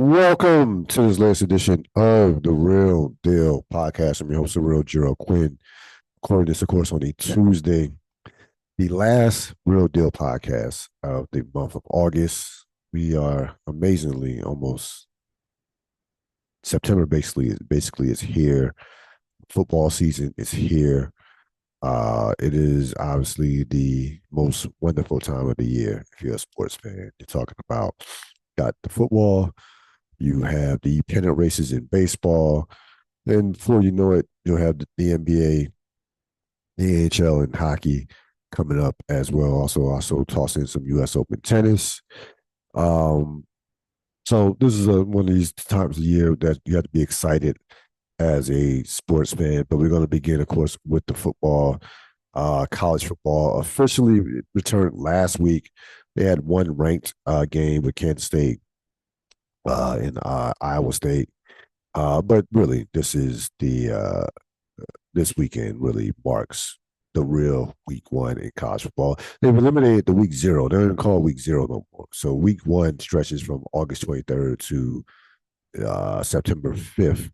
Welcome to this latest edition of the Real Deal Podcast. I'm your host, the Real Gerald Quinn. Recording this, of course, on a Tuesday, the last Real Deal podcast of the month of August. We are amazingly almost September. Basically, is here. Football season is here. It is obviously the most wonderful time of the year if you're a sports fan. You're talking about got the football. You have the pennant races in baseball. And before you know it, you'll have the NBA, the NHL, and hockey coming up as well. Also toss in some U.S. Open tennis. Um, so this is one of these times of the year that you have to be excited as a sports fan. But we're going to begin, of course, with the football. College football officially returned last week. They had one ranked game with Kansas State in Iowa State. But really, this weekend really marks the real week one in college football. They've eliminated the week zero. They don't call week zero no more. So week one stretches from August 23rd to September 5th.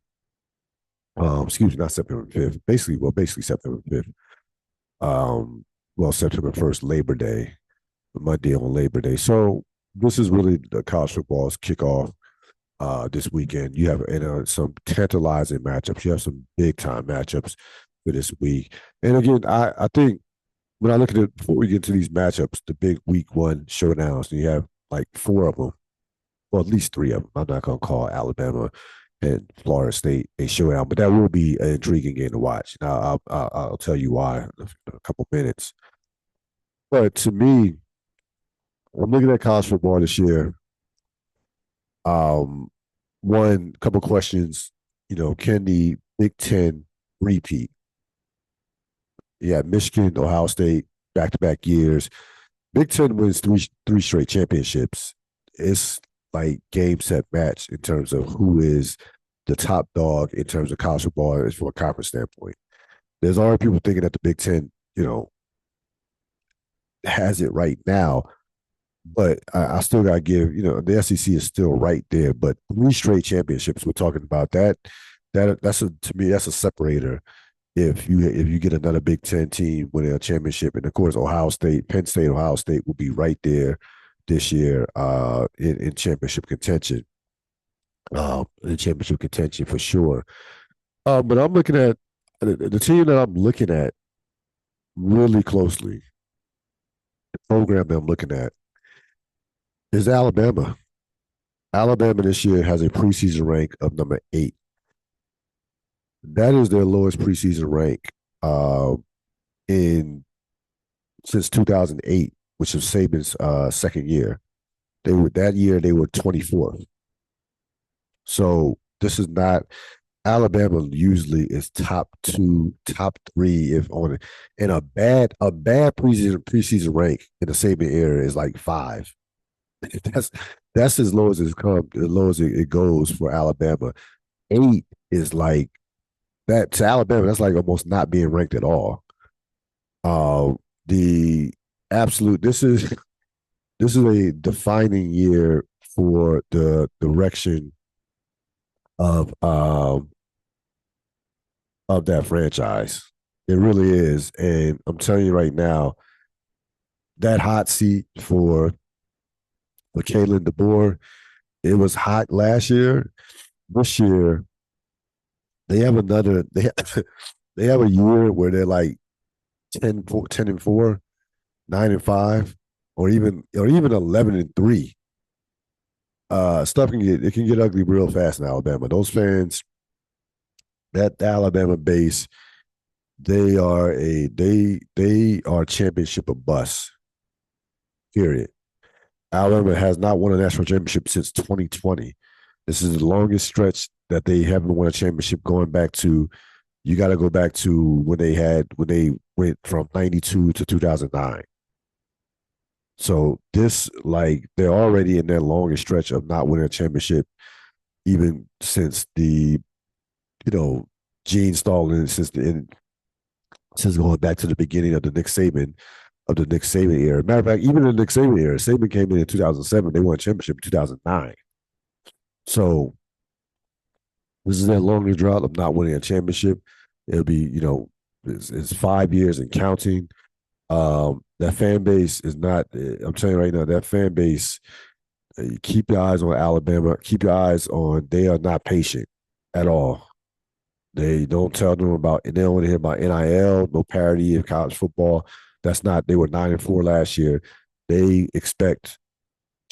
Excuse me, not September 5th. Basically September 5th. September 1st, Labor Day, Monday on Labor Day. So this is really the college football's kickoff this weekend. You have some tantalizing matchups. You have some big time matchups for this week. And again, I think when I look at it before we get to these matchups, the big week one showdowns, and you have like four of them, well, at least three of them. I'm not going to call Alabama and Florida State a showdown, but that will be an intriguing game to watch. Now, I'll tell you why in a couple minutes. But to me, I'm looking at college football this year. Um, One couple questions. Can the Big Ten repeat? Yeah, Michigan, Ohio State, back to back years. Big Ten wins three straight championships. It's like game set match in terms of who is the top dog in terms of college football from a conference standpoint. There's already people thinking that the Big Ten, has it right now, but I still got to give, the SEC is still right there. But three straight championships, we're talking about to me, that's a separator. If you get another Big Ten team winning a championship, and of course Ohio State, Penn State, Ohio State will be right there this year in championship contention. In championship contention for sure. But I'm looking at the team that I'm looking at really closely. The program that I'm looking at is Alabama. Alabama this year has a preseason rank of number 8. That is their lowest preseason rank in since 2008, which was Saban's second year. They were 24th. So this is not Alabama. Usually is top 2, top 3 if on it. And a bad preseason rank in the Saban era is like 5. That's as low as it's come, as low as it goes for Alabama. 8 is like that to Alabama. That's like almost not being ranked at all. The absolute this is a defining year for the direction of that franchise. It really is, and I'm telling you right now, that hot seat for Kalen DeBoer, it was hot last year. This year, they have another. They have a year where they're like 10-4, 9-5, or even 11-3. Stuff can get ugly real fast in Alabama. Those fans, that Alabama base, they are championship or bust. Period. Alabama has not won a national championship since 2020. This is the longest stretch that they haven't won a championship. Going back to, you got to go back to when they went from 92 to 2009. So they're already in their longest stretch of not winning a championship, even since Gene Stallings, since going back to the beginning of the Nick Saban era. Matter of fact, even in the Nick Saban era, Saban came in 2007. They won a championship in 2009. So this is their longest drought of not winning a championship. It'll be, it's 5 years and counting. That fan base is not. I'm telling you right now, that fan base. Keep your eyes on Alabama. Keep your eyes on. They are not patient at all. They don't tell them about. They don't want to hear about NIL. No parity of college football. That's not. They were 9-4 last year. They expect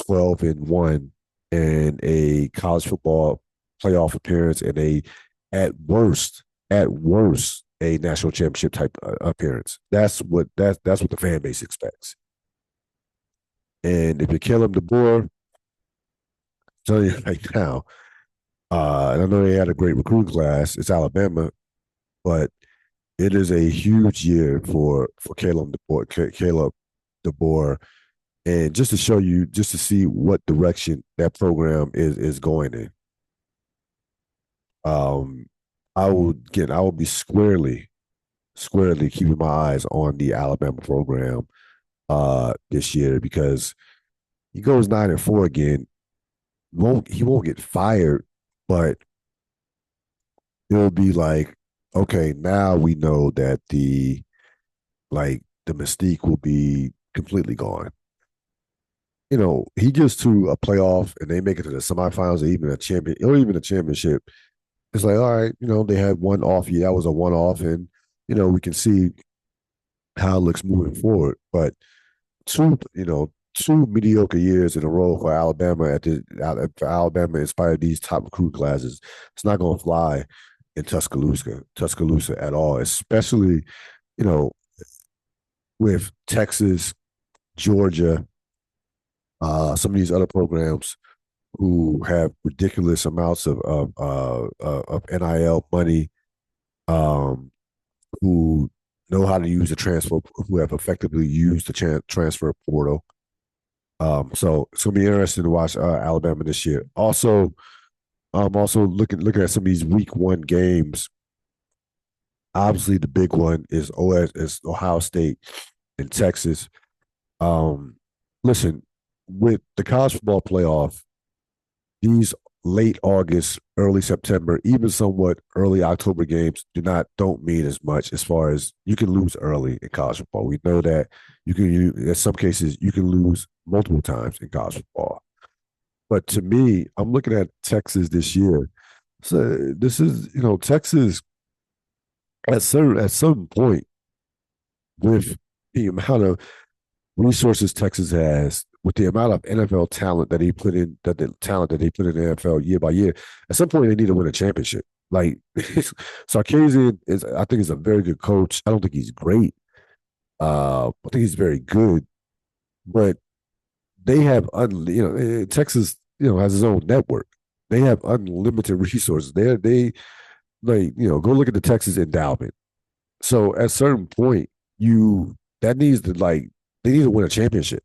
12-1 and a college football playoff appearance and at worst, a national championship type appearance. That's what the fan base expects. And if you kill him, DeBoer, I'm telling you right now, and I know they had a great recruiting class. It's Alabama, but it is a huge year for Caleb DeBoer, and just to show you, just to see what direction that program is going in. Um, I will be squarely keeping my eyes on the Alabama program this year because he goes 9-4 again. He won't get fired, but it'll be like, okay, now we know that the mystique will be completely gone. He gets to a playoff and they make it to the semifinals or even a champion or even a championship. It's like, all right, they had one off year. That was a one off, and we can see how it looks moving forward. But two mediocre years in a row for Alabama for Alabama in spite of these top recruit classes, it's not going to fly in Tuscaloosa at all, especially you know with Texas, Georgia, some of these other programs who have ridiculous amounts of NIL money, um, who know how to use the transfer, who have effectively used the transfer portal. So it's gonna be interesting to watch Alabama this year. Also, also looking at some of these week one games. Obviously, the big one is Ohio State and Texas. Um, Listen, with the college football playoff, these late August, early September, even somewhat early October games don't mean as much as far as you can lose early in college football. We know that in some cases you can lose multiple times in college football. But to me, I'm looking at Texas this year. So this is, Texas at some point with the amount of resources Texas has, with the amount of NFL talent that he put in, that the talent that they put in the NFL year by year, at some point they need to win a championship. Like Sarkisian I think, is a very good coach. I don't think he's great. I think he's very good, but they have Texas, has his own network. They have unlimited resources. They like go look at the Texas endowment. So at a certain point, you that needs to like they need to win a championship.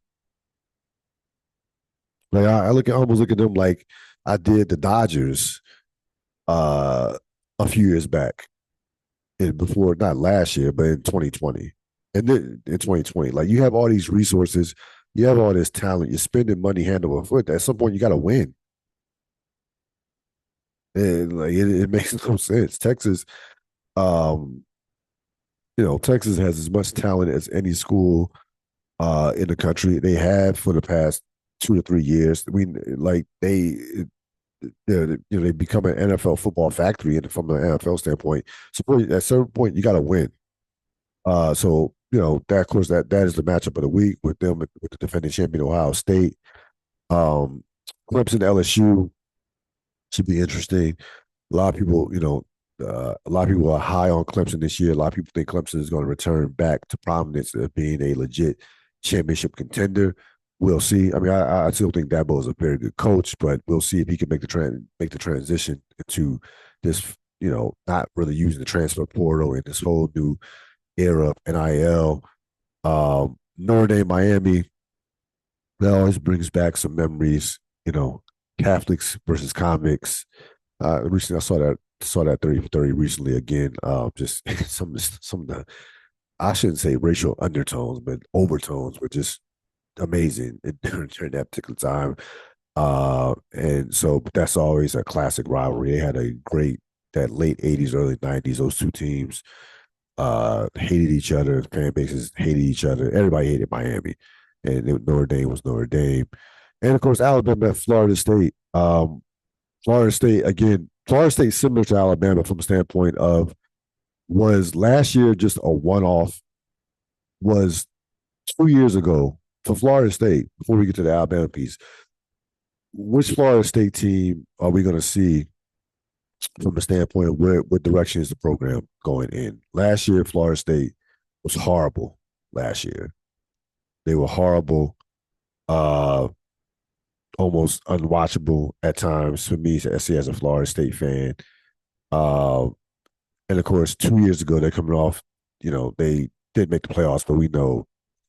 Like I almost look at them like I did the Dodgers uh a few years back, and before, not last year, but in 2020. And then in 2020, like, you have all these resources, you have all this talent, you're spending money hand over foot. At some point, you got to win. And like it makes no sense. Um, Texas has as much talent as any school in the country. They have for the past 2 to 3 years. I mean, like they become an NFL football factory, and from an NFL standpoint, so at a certain point you got to win. So that, of course, that is the matchup of the week with them, with the defending champion Ohio State. Um, Clemson LSU should be interesting. A lot of people, a lot of people are high on Clemson this year. A lot of people think Clemson is going to return back to prominence of being a legit championship contender. We'll see. I mean, I still think Dabo is a very good coach, but we'll see if he can make the transition into this, not really using the transfer portal and this whole new era of NIL. Notre Dame, Miami, that always brings back some memories. Catholics versus comics. Recently, I saw that 30 for 30 recently again. Just some of the, I shouldn't say racial undertones, but overtones were just amazing during that particular time. And so that's always a classic rivalry. They had a great that late '80s, early '90s. Those two teams hated each other. Fan bases hated each other. Everybody hated Miami, and Notre Dame was Notre Dame, and of course Alabama at Florida State. Florida State again. Florida State similar to Alabama from a standpoint of was last year just a one off. Was 2 years ago for Florida State. Before we get to the Alabama piece, which Florida State team are we going to see from the standpoint of what direction is the program going in? Last year, Florida State was horrible. Last year, they were horrible, uh, almost unwatchable at times for me as a Florida State fan. Uh, and of course, 2 years ago, they're coming off. They did make the playoffs, but we know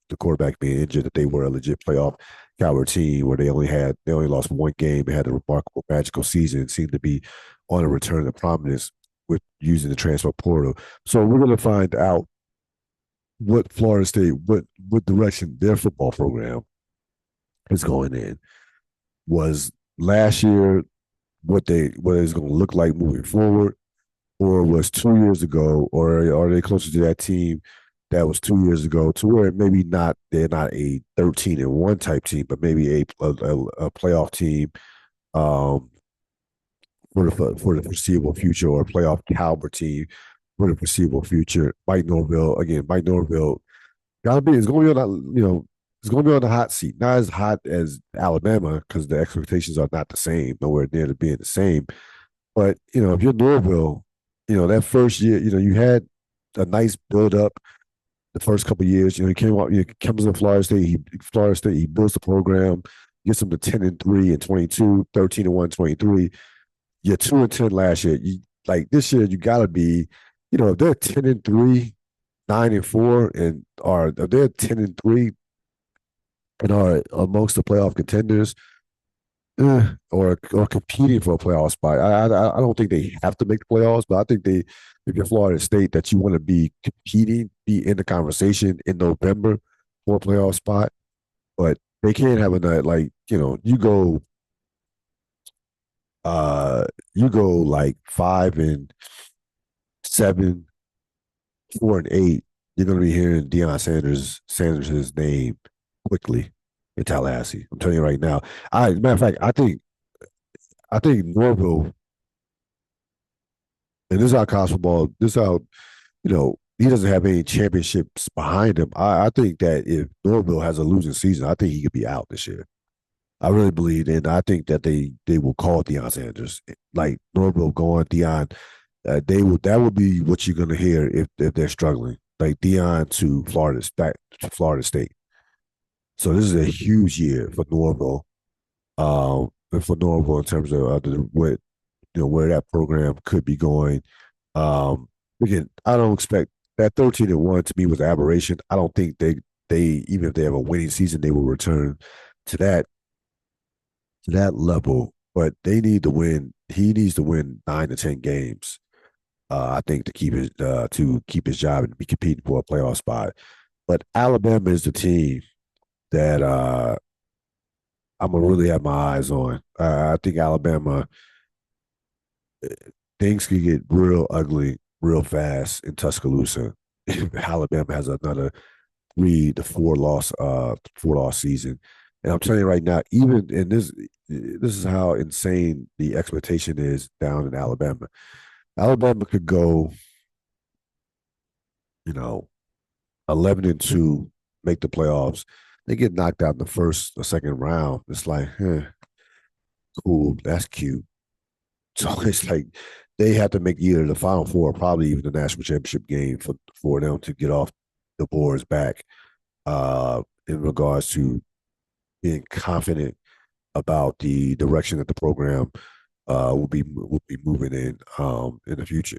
the quarterback being injured that they were a legit playoff caliber team where they only lost one game. They had a remarkable magical season. Seemed to be on a return to prominence with using the transfer portal. So we're going to find out what Florida State, what direction their football program is going in. Was last year what it's going to look like moving forward, or was 2 years ago, or are they closer to that team that was 2 years ago to where maybe not they're not a 13-1 type team, but maybe a playoff team um, for the foreseeable future, or a playoff caliber team for the foreseeable future. Mike Norville gotta be. It's going to be on that. It's going to be on the hot seat. Not as hot as Alabama because the expectations are not the same, nowhere near to being the same. But if you're Norville, that first year, you had a nice build up the first couple of years. He came out, comes to Florida State, he builds the program, gets them to 10-3 and 22, 13-1, 23. You're 2-10 last year. Like this year, you gotta be, if they're 10-3, 9-4, and are if they're 10-3 and are amongst the playoff contenders, or competing for a playoff spot. I don't think they have to make the playoffs, but I think if you're Florida State, that you want to be competing, be in the conversation in November for a playoff spot. But they can't have a night like uh you go like 5-7, 4-8. You're gonna be hearing Deion Sanders's name quickly in Tallahassee. I'm telling you right now. Matter of fact, I think Norville, and this is how college football, this is how, he doesn't have any championships behind him. I think that if Norville has a losing season, I think he could be out this year. I really believe, and I think that they will call Deion Sanders. Like Norville going Deion, that will be what you're gonna hear if they're struggling. Like Deion to back to Florida State. So this is a huge year for Norville. For Norville in terms of where that program could be going. Again, I don't expect that 13-1 to me was an aberration. I don't think they even if they have a winning season, they will return to that level. But they need to win. He needs to win 9 to 10 games. I think to keep his job and be competing for a playoff spot. But Alabama is the team that I'm gonna really have my eyes on. I think Alabama, things could get real ugly real fast in Tuscaloosa. Alabama has another 3 to 4 loss season, and I'm telling you right now, even in this is how insane the expectation is down in Alabama. Alabama could go, you know, 11-2, make the playoffs. They get knocked out in the first or second round. It's like, cool, that's cute. So it's like they have to make either the Final Four, or probably even the national championship game for them to get off the boards back. In regards to being confident about the direction that the program will be moving in the future,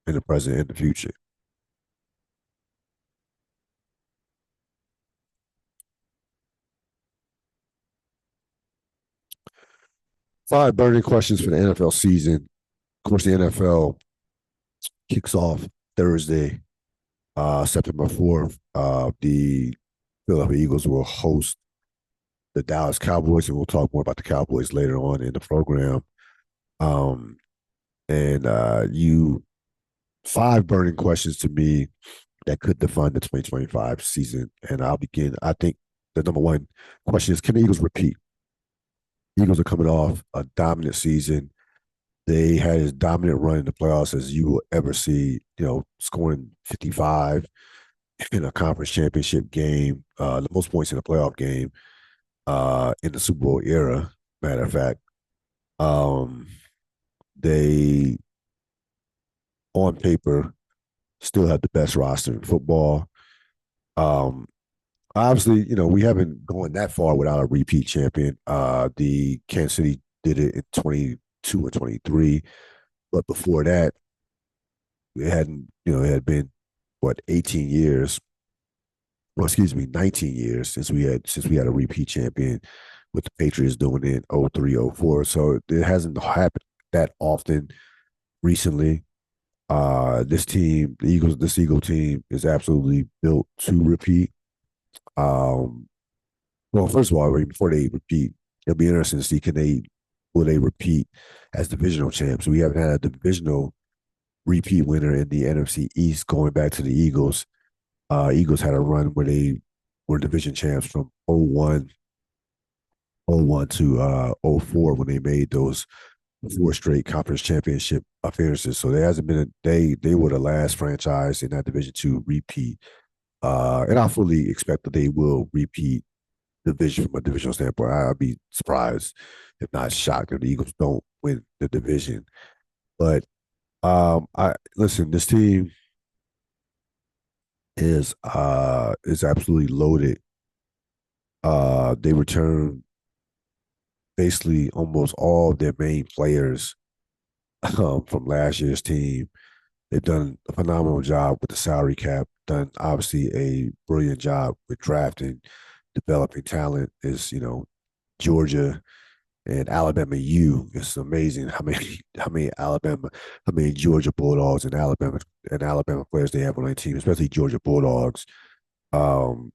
in the present, in the future. 5 burning questions for the NFL season. Of course, the NFL kicks off Thursday, September 4th. The Philadelphia Eagles will host the Dallas Cowboys, and we'll talk more about the Cowboys later on in the program. Um, and you five burning questions to me that could define the 2025 season. And I'll begin. I think the number one question is, can the Eagles repeat? Eagles are coming off a dominant season. They had as dominant run in the playoffs as you will ever see, scoring 55 in a conference championship game, the most points in a playoff game in the Super Bowl era, matter of fact. Um, they, on paper, still have the best roster in football. Um, Obviously, we haven't gone that far without a repeat champion. The Kansas City did it in 22 or 23, but before that, it had been what 18 years, well, excuse me, 19 years since we had a repeat champion with the Patriots doing it in 03, 04. So it hasn't happened that often recently. This Eagle team is absolutely built to repeat. Um, well, first of all, before they repeat, it'll be interesting to see will they repeat as divisional champs. We haven't had a divisional repeat winner in the NFC East going back to the Eagles. Eagles had a run where they were division champs from 01 to 04 when they made those four straight conference championship appearances. So there hasn't been they were the last franchise in that division to repeat. And I fully expect that they will repeat division from a divisional standpoint. I'd be surprised, if not shocked, if the Eagles don't win the division. But I listen, this team is absolutely loaded. They return basically almost all of their main players from last year's team. They've done a phenomenal job with the salary cap, done obviously a brilliant job with drafting, developing talent. Is Georgia and Alabama U. It's amazing how many Georgia Bulldogs and Alabama players they have on their team, especially Georgia Bulldogs. Um,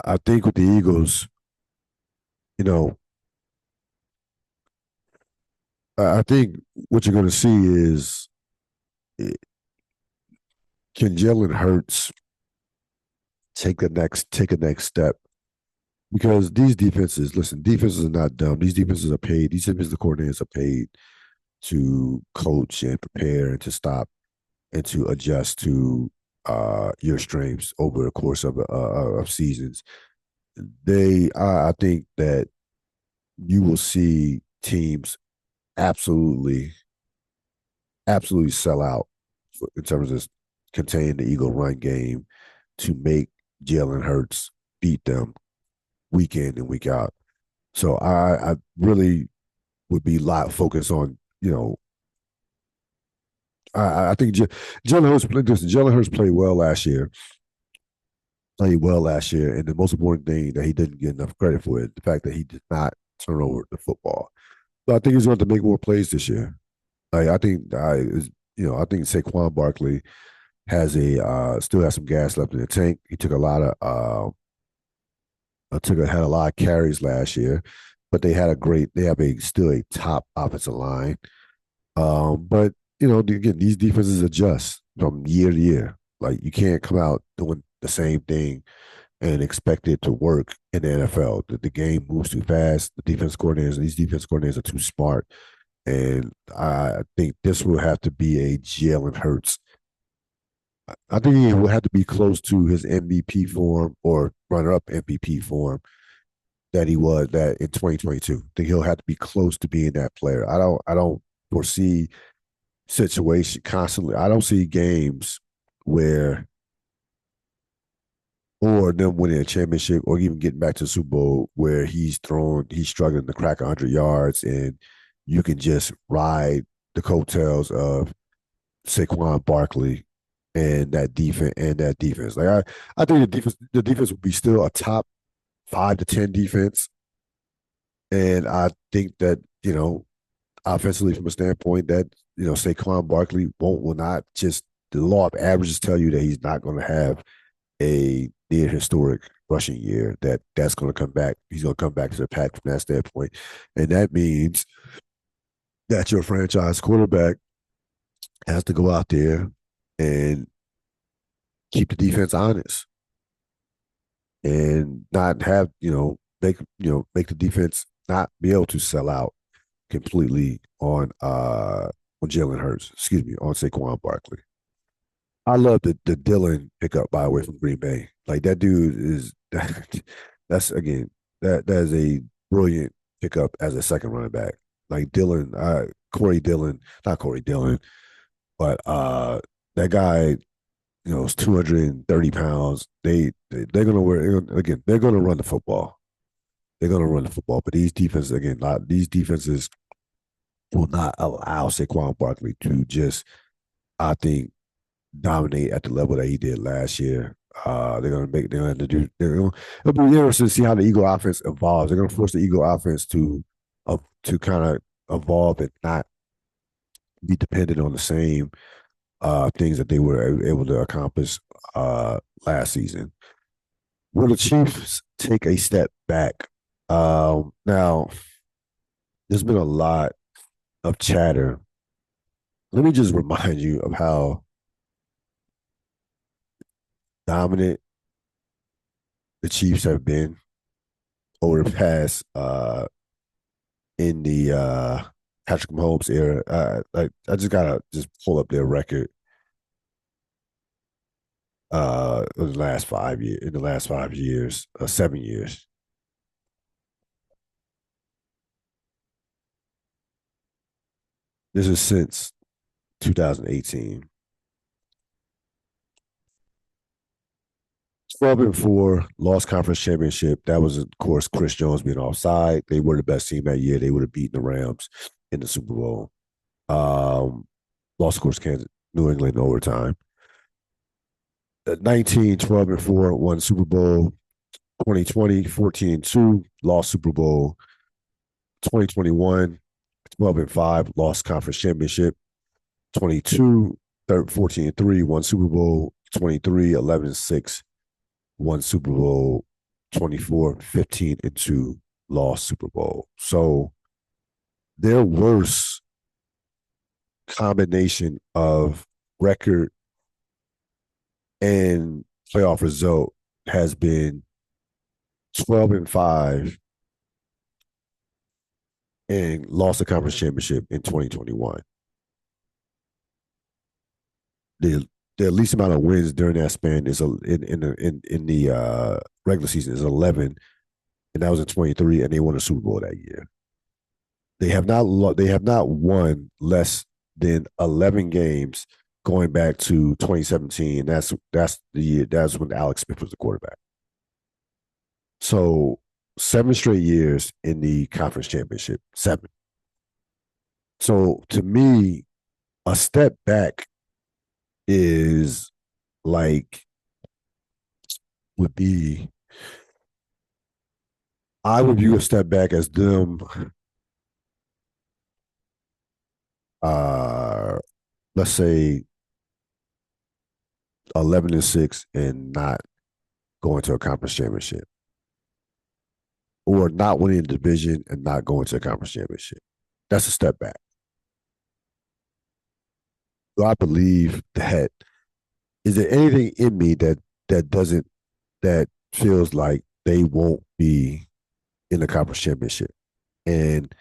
I think with the Eagles, you know, I think what you're going to see is, eh, can Jalen Hurts take a next step? Because these defenses, listen, defenses are not dumb. These defenses are paid. These defensive coordinators are paid to coach and prepare and to stop and to adjust to your strengths over the course of seasons. I think that you will see teams absolutely, absolutely sell out in terms of containing the Eagle run game to make Jalen Hurts beat them week in and week out. So I really would be a lot focused on, I think Jalen Hurts played well last year. Played well last year, and the most important thing that he didn't get enough credit for is the fact that he did not turn over the football. So I think he's going to make more plays this year. I think Saquon Barkley has a still has some gas left in the tank. He took a lot of had a lot of carries last year, but they have a still a top offensive line. But again, these defenses adjust from year to year. Like, you can't come out doing the same thing and expect it to work in the NFL. The game moves too fast. These defense coordinators are too smart. And I think this will have to be a Jalen Hurts. I think he will have to be close to his MVP form or runner-up MVP form that he was that in 2022. I think he'll have to be close to being that player. I don't foresee situation constantly. I don't see games where, or them winning a championship or even getting back to the Super Bowl, where he's struggling to crack 100 yards and you can just ride the coattails of Saquon Barkley and that defense. I think the defense will be still a top 5 to 10 defense. And I think that, offensively from a standpoint that, Saquon Barkley will not just, the law of averages tell you that he's not going to have a near historic rushing year, that's going to come back. He's going to come back to the pack from that standpoint. And that means that your franchise quarterback has to go out there and keep the defense honest and not have, make the defense not be able to sell out completely on Jalen Hurts, on Saquon Barkley. I love the Dillon pickup by the way from Green Bay. Like that dude is that's again that is a brilliant pickup as a second running back. Like Dillon, Corey Dillon, not Corey Dillon, but that guy, is 230 pounds. They're gonna they're gonna run the football. They're gonna run the football, but these defenses will not allow Saquon Barkley to just, I think, dominate at the level that he did last year. They're gonna have to do. It'll be interesting to see how the Eagle offense evolves. They're gonna force the Eagle offense to kind of evolve and not be dependent on the same things that they were able to accomplish last season. Will the Chiefs take a step back? Now, there's been a lot of chatter. Let me just remind you of how dominant the Chiefs have been over the past in the Patrick Mahomes era. I just gotta pull up their record in the last 5 years, 7 years. This is since 2018. 12-4, lost conference championship. That was, of course, Chris Jones being offside. They were the best team that year. They would have beaten the Rams in the Super Bowl. Lost, of course, New England in overtime. 19, 12-4, won Super Bowl. 2020, 14-2, lost Super Bowl. 2021, 12-5, lost conference championship. 22, 14-3, won Super Bowl. 23, 11-6, won Super Bowl. 24, 15-2, lost Super Bowl. So their worst combination of record and playoff result has been 12-5 and lost the conference championship in 2021. The least amount of wins during that span is in the regular season is 11, and that was in 23, and they won a Super Bowl that year. They have not won less than 11 games going back to 2017. That's the year. That's when Alex Smith was the quarterback. So 7 straight years in the conference championship. 7. So to me, a step back is like would be I would view a step back as them let's say 11-6 and not going to a conference championship, or not winning the division and not going to a conference championship. That's a step back. So I believe that is there anything in me that feels like they won't be in the conference championship. And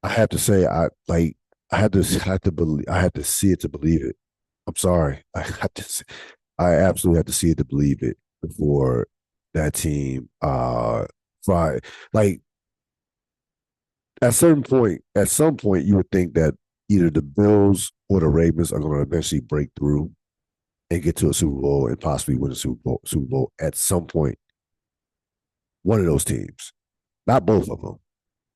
I have to say, I have to see it to believe it. I'm sorry. I absolutely have to see it to believe it before that team fly. Like at some point you would think that either the Bills or the Ravens are going to eventually break through and get to a Super Bowl and possibly win a Super Bowl at some point. One of those teams, not both of them.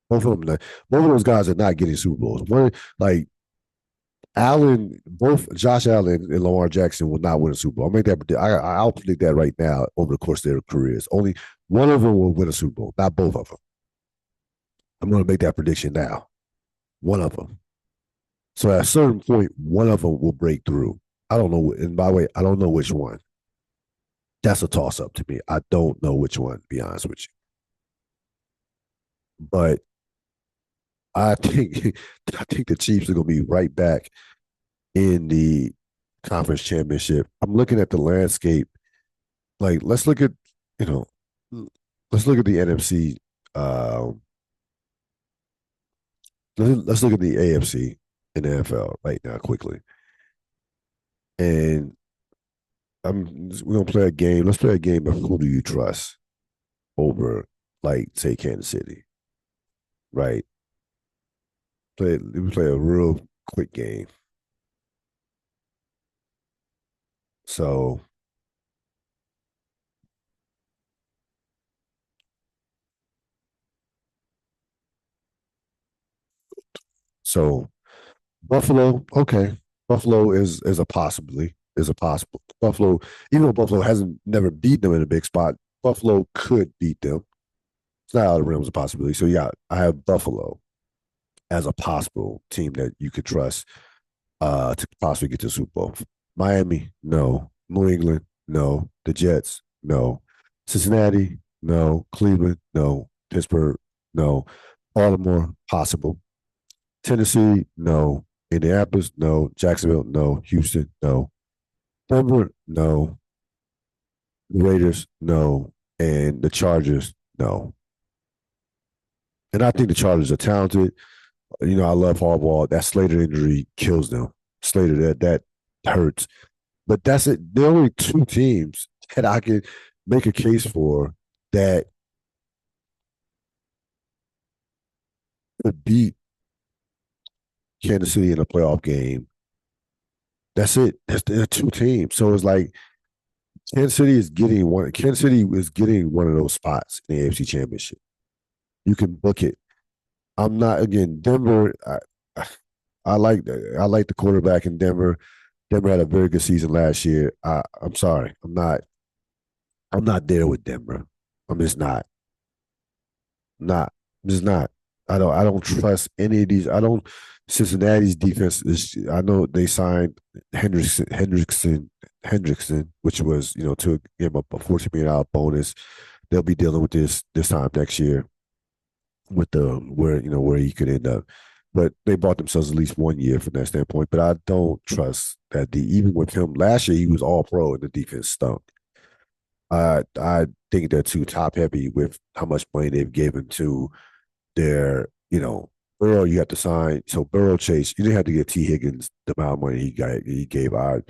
Both of those guys are not getting Super Bowls. One, like both Josh Allen and Lamar Jackson will not win a Super Bowl. I'll predict that right now over the course of their careers. Only one of them will win a Super Bowl, not both of them. I'm going to make that prediction now. One of them. So at a certain point, one of them will break through. I don't know. And by the way, I don't know which one. That's a toss up to me. I don't know which one, to be honest with you. But I think I think the Chiefs are going to be right back in the conference championship. I'm looking at the landscape. Like, you know, let's look at the NFC. Um, let's look at the AFC in the NFL right now quickly. And we're gonna play a game. Let's play a game of who do you trust over, like, say, Kansas City, right? We play a real quick game. So so Buffalo, okay. Buffalo is a possibility. Is a possible Buffalo, even though Buffalo hasn't never beat them in a big spot, Buffalo could beat them. It's not out of the realms of possibility. So yeah, I have Buffalo as a possible team that you could trust to possibly get to the Super Bowl. Miami, no. New England, no. The Jets, no. Cincinnati, no. Cleveland, no. Pittsburgh, no. Baltimore, possible. Tennessee, no. Indianapolis, no. Jacksonville, no. Houston, no. Denver, no. The Raiders, no. And the Chargers, no. And I think the Chargers are talented. You know, I love Harbaugh. That Slater injury kills them. Slater, that hurts. But that's it. There are only two teams that I can make a case for that could beat Kansas City in a playoff game. That's it. There are two teams. So it's like Kansas City is getting one. Kansas City is getting one of those spots in the AFC Championship. You can book it. I'm not again Denver. I like the quarterback in Denver. Denver had a very good season last year. I'm sorry. I'm not there with Denver. I'm just not. Not. I'm just not. I don't trust any of these. I don't Cincinnati's defense is I know they signed Hendrickson, which was, you know, to give him up a $14 million bonus. They'll be dealing with this time next year with the where you know where he could end up. But they bought themselves at least 1 year from that standpoint. But I don't trust that even with him last year, he was all pro and the defense stunk. I think they're too top heavy with how much money they've given to their, you know, Burrow. You have to sign. So Burrow Chase, you didn't have to get T Higgins the amount of money he gave. I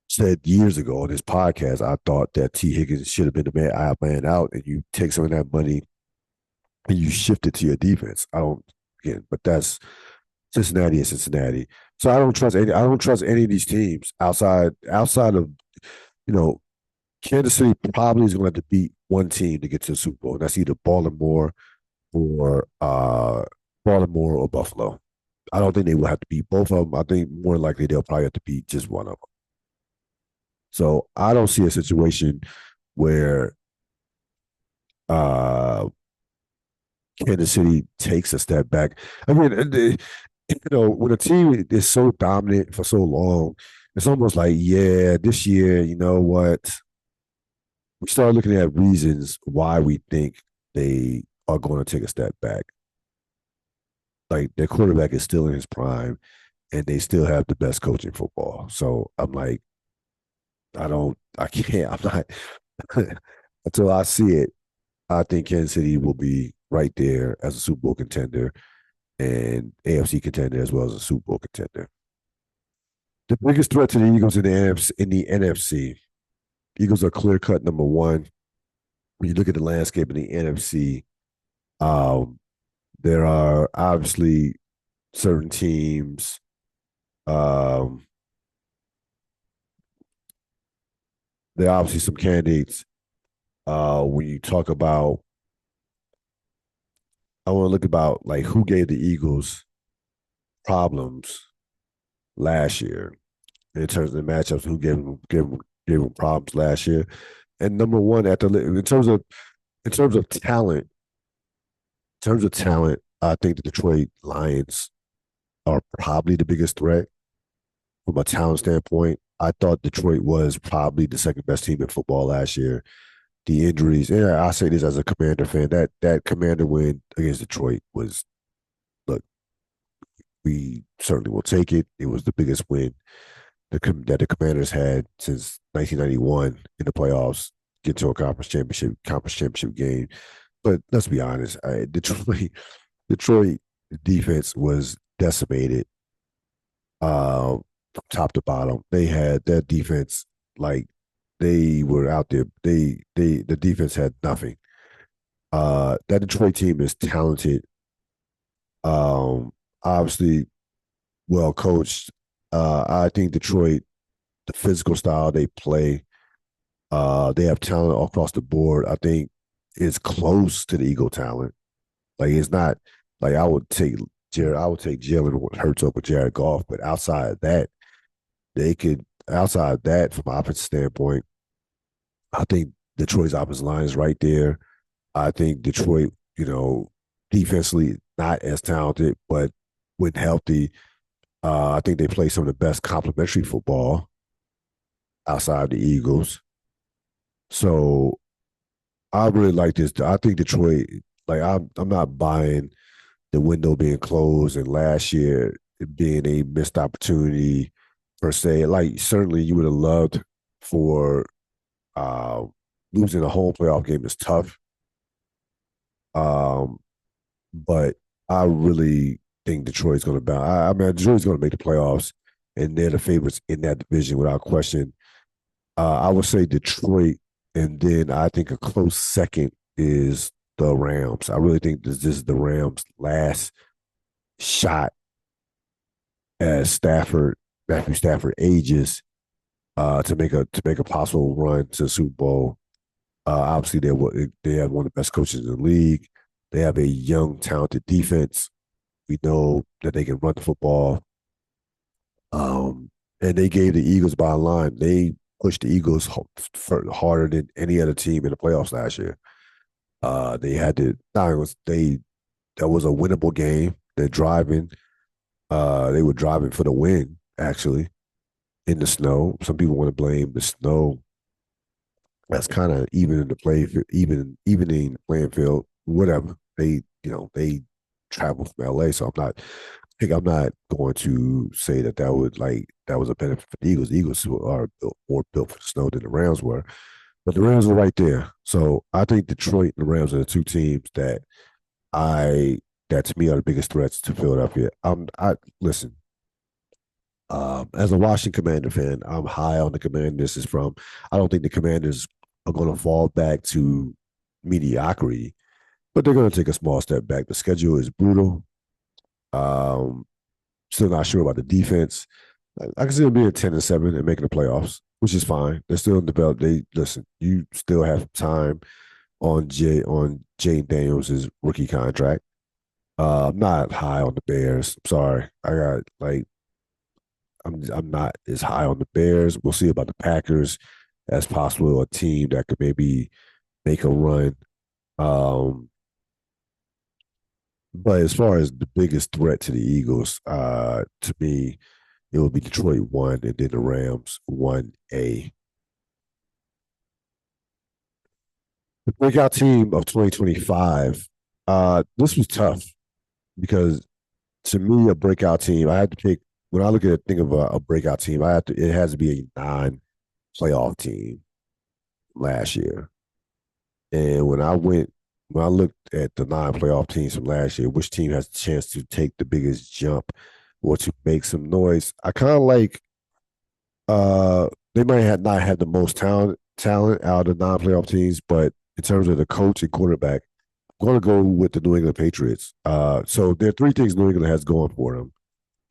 said years ago on this podcast, I thought that T Higgins should have been the man out, and you take some of that money and you shift it to your defense. I don't again, but that's Cincinnati and Cincinnati. So I don't trust any of these teams outside of, you know, Kansas City probably is going to have to beat one team to get to the Super Bowl. And that's either or Baltimore or Buffalo. I don't think they will have to beat both of them. I think more likely they'll probably have to beat just one of them. So I don't see a situation where uh, Kansas City takes a step back. I mean, you know, when a team is so dominant for so long, it's almost like, yeah, this year, you know what? We start looking at reasons why we think they are going to take a step back. Like their quarterback is still in his prime, and they still have the best coach in football. So I'm like, I can't, I'm not, until I see it, I think Kansas City will be right there as a Super Bowl contender and AFC contender as well as a Super Bowl contender. The biggest threat to the Eagles in the NFC, Eagles are clear cut number one. When you look at the landscape in the NFC, um, there are obviously certain teams. Um, there are obviously some candidates. When you talk about, I want to look about like who gave the Eagles problems last year in terms of the matchups. Who gave them problems last year? And number one at the in terms of talent, I think the Detroit Lions are probably the biggest threat from a talent standpoint. I thought Detroit was probably the second best team in football last year. The injuries, and I say this as a Commander fan, that Commander win against Detroit was, look, we certainly will take it. It was the biggest win that the Commanders had since 1991 in the playoffs, get to a conference championship game. But let's be honest, Detroit defense was decimated from top to bottom. They had that defense like they were out there. The defense had nothing. That Detroit team is talented. Um, Obviously well coached. I think Detroit, the physical style they play, they have talent across the board. I think it's close to the Eagle talent. Like it's not like I would take Jalen Hurts over Jared Goff, but outside of that, outside of that, from an offensive standpoint, I think Detroit's offensive line is right there. I think Detroit, defensively not as talented, but when healthy, I think they play some of the best complementary football outside the Eagles. So I really like this. I think Detroit, like I'm not buying the window being closed and last year it being a missed opportunity per se. Like certainly you would have loved for uh, losing a home playoff game is tough. Um, but I really think Detroit's going to bounce. I mean, Detroit's going to make the playoffs, and they're the favorites in that division without question. I would say Detroit, and then I think a close second is the Rams. I really think this is the Rams' last shot as Matthew Stafford ages, to make a possible run to the Super Bowl. Obviously, they have one of the best coaches in the league. They have a young, talented defense. We know that they can run the football. And they gave the Eagles bottom line. They pushed the Eagles harder than any other team in the playoffs last year. They had to. No, it was they. That was a winnable game. They're driving. They were driving for the win. Actually, in the snow. Some people want to blame the snow. That's kind of even in the play, evening playing field. Whatever they travel from LA, so I'm not going to say that was a benefit for the Eagles. The Eagles are more built for the snow than the Rams were, but the Rams are right there. So I think Detroit and the Rams are the two teams I that to me are the biggest threats to Philadelphia. I listen. As a Washington Commander fan, I'm high on the Commanders. I don't think the Commanders are going to fall back to mediocrity, but they're going to take a small step back. The schedule is brutal. Um, Still not sure about the defense. I can see them being 10-7 and making the playoffs, which is fine. They're still in develop. They listen. You still have time on Jane Daniels' rookie contract. I'm not high on the Bears. I'm sorry. I'm not as high on the Bears. We'll see about the Packers as possible, a team that could maybe make a run. Um, but as far as the biggest threat to the Eagles, to me, it would be Detroit 1 and then the Rams 1A. The breakout team of 2025. This was tough because to me, a breakout team, I had to pick when I think of a breakout team, it has to be a non-playoff team last year. And when I looked at the non-playoff teams from last year, which team has a chance to take the biggest jump or to make some noise? I kind of like they might have not had the most talent out of the non-playoff teams, but in terms of the coach and quarterback, I'm going to go with the New England Patriots. So there are three things New England has going for them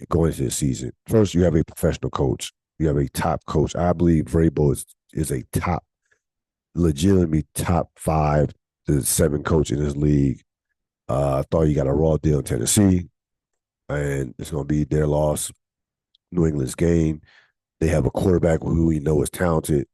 going into the season. First, you have a professional coach. You have a top coach. I believe Vrabel is a legitimately top 5 to 7 coach in this league. I thought you got a raw deal in Tennessee, and it's going to be their loss. New England's game. They have a quarterback who we know is talented.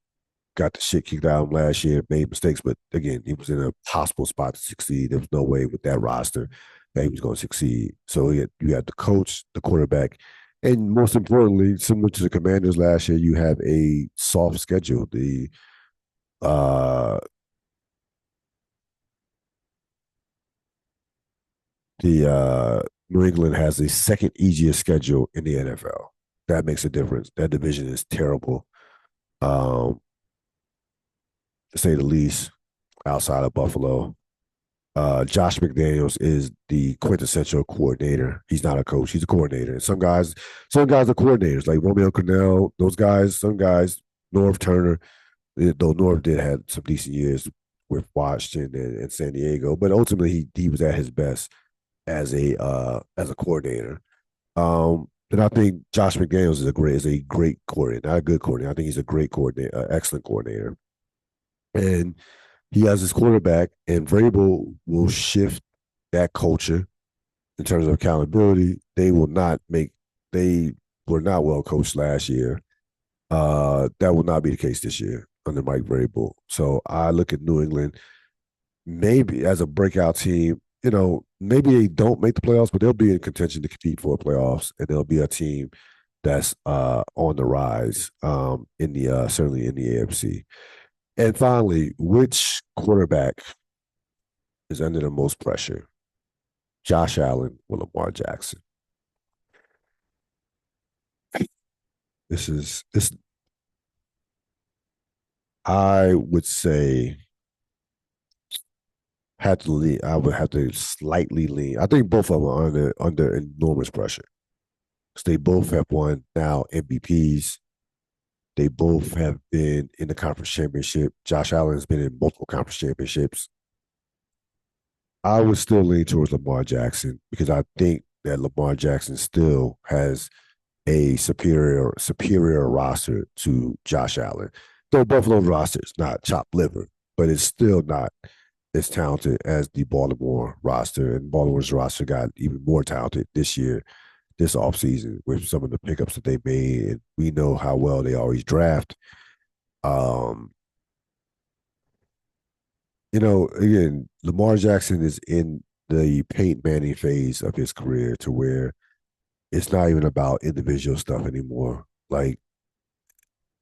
Got the shit kicked out of him last year, made mistakes, but again, he was in a possible spot to succeed. There was no way with that roster that he was going to succeed. So you had the coach, the quarterback, And most importantly, similar to the Commanders last year, you have a soft schedule. Uh the New England has the second easiest schedule in the NFL. That makes a difference. That division is terrible, um, to say the least, outside of Buffalo. Josh McDaniels is the quintessential coordinator. He's not a coach; he's a coordinator. And some guys are coordinators, like Romeo Cornell. Those guys, some guys, Norv Turner. Though Norv did have some decent years with Washington and San Diego, but ultimately he was at his best as a coordinator. And I think Josh McDaniels is a great coordinator, not a good coordinator. I think he's a great coordinator, excellent coordinator. And he has his quarterback, and Vrabel will shift that culture in terms of accountability. They were not well coached last year. That will not be the case this year under Mike Vrabel. So I look at New England maybe as a breakout team. You know, maybe they don't make the playoffs, but they'll be in contention to compete for playoffs, and they'll be a team that's on the rise in the certainly in the AFC. And finally, which quarterback is under the most pressure? Josh Allen or Lamar Jackson? This. I would say had to lean. I would have to slightly lean. I think both of them are under enormous pressure. Because they both have won now MVPs. They both have been in the conference championship. Josh Allen has been in multiple conference championships. I would still lean towards Lamar Jackson because I think that Lamar Jackson still has a superior roster to Josh Allen. Though Buffalo's roster is not chopped liver, but it's still not as talented as the Baltimore roster. And Baltimore's roster got even more talented this year, this offseason, with some of the pickups that they made. And we know how well they always draft. Um, again, Lamar Jackson is in the Peyton Manning phase of his career to where it's not even about individual stuff anymore. Like,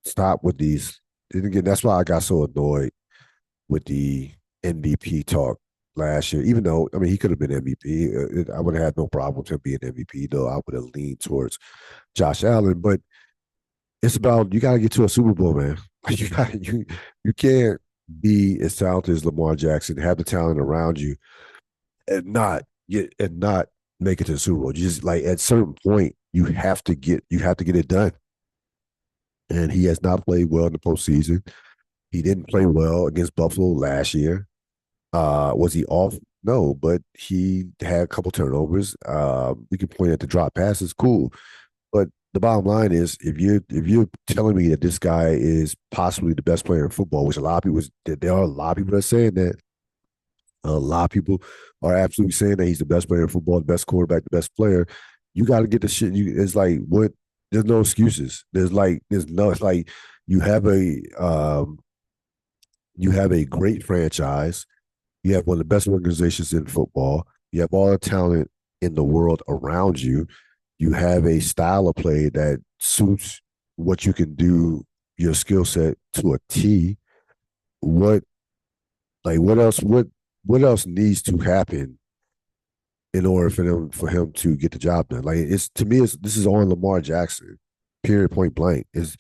stop with these. And again, that's why I got so annoyed with the MVP talk last year. Even though, I mean, he could have been MVP. I would have had no problem with him being MVP, though I would have leaned towards Josh Allen. But it's about you got to get to a Super Bowl, man. Like you can't be as talented as Lamar Jackson, have the talent around you, and not make it to the Super Bowl. You just like at a certain point, you have to get it done. And he has not played well in the postseason. He didn't play well against Buffalo last year. Was he off? No, but he had a couple turnovers. We can point at the drop passes, cool. But the bottom line is, if you're telling me that this guy is possibly the best player in football, which a lot of people there are a lot of people that are saying that. A lot of people are absolutely saying that he's the best player in football, the best quarterback, the best player. You got to get the shit. It's like what? There's no excuses. There's no. It's like you have a you have a great franchise. You have one of the best organizations in football. You have all the talent in the world around you. You have a style of play that suits what you can do, your skill set to a T. What what else? What else needs to happen in order for him to get the job done? Like it's to me, this is on Lamar Jackson. Period. Point blank. Is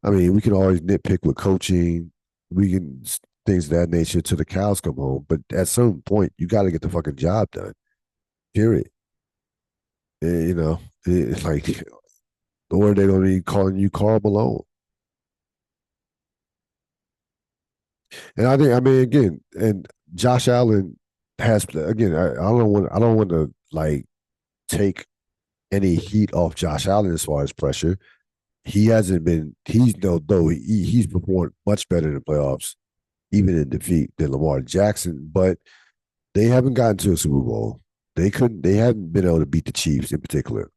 I mean, we can always nitpick with coaching. We can things of that nature till the cows come home. But at some point, you got to get the fucking job done. Period. You know, it's like, or they don't even calling you Carl Malone. And I mean, again, and Josh Allen has again. I don't want to like take any heat off Josh Allen as far as pressure. He hasn't been. He's though he's performed much better in the playoffs, even in defeat, than Lamar Jackson. But they haven't gotten to a Super Bowl. They couldn't. They haven't been able to beat the Chiefs in particular.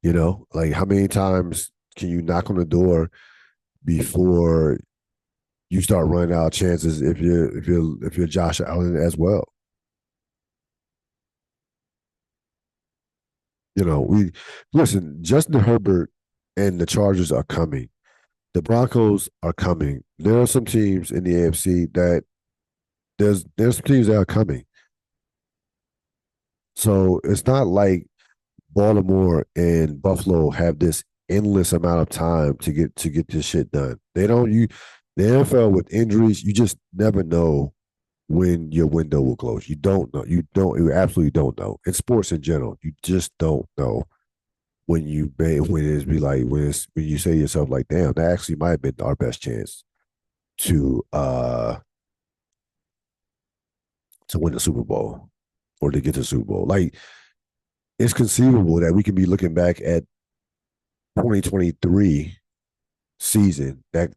You know, like how many times can you knock on the door before you start running out of chances if you're Josh Allen as well? We listen. Justin Herbert and the Chargers are coming. The Broncos are coming. There are some teams in the AFC that there's some teams that are coming. So it's not like Baltimore and Buffalo have this endless amount of time to get this shit done. They don't you the NFL with injuries, you just never know when your window will close. You don't know. You absolutely don't know. In sports in general, you just don't know when you say to yourself like, damn, that actually might have been our best chance to uh to win the Super Bowl or to get to the Super Bowl. Like it's conceivable that we can be looking back at 2023 season that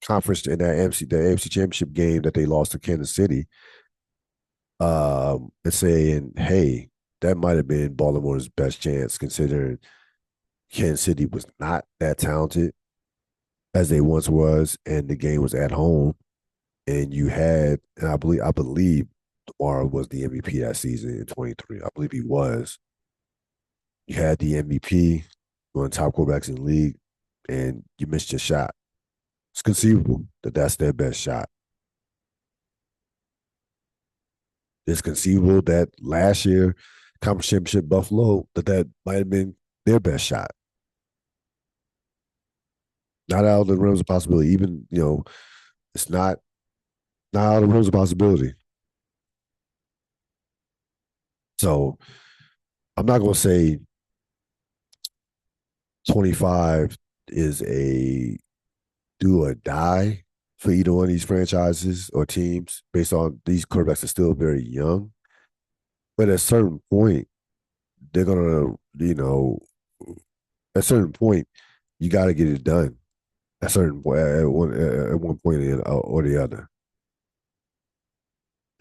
conference in that AFC Championship game that they lost to Kansas City, and saying, hey, that might have been Baltimore's best chance, considering Kansas City was not that talented as they once was, and the game was at home, and I believe Lamar was the MVP that season in 23. I believe he was. You had the MVP, one of the top quarterbacks in the league, and you missed your shot. It's conceivable that that's their best shot. It's conceivable that last year, conference championship Buffalo, that might have been their best shot. Not out of the realms of possibility. Even it's not out of the realms of possibility. So I'm not going to say 25 is a do or die for either one of these franchises or teams based on these quarterbacks are still very young. But at a certain point, they're gonna, at a certain point, you got to get it done. At a certain point, at one point or the other.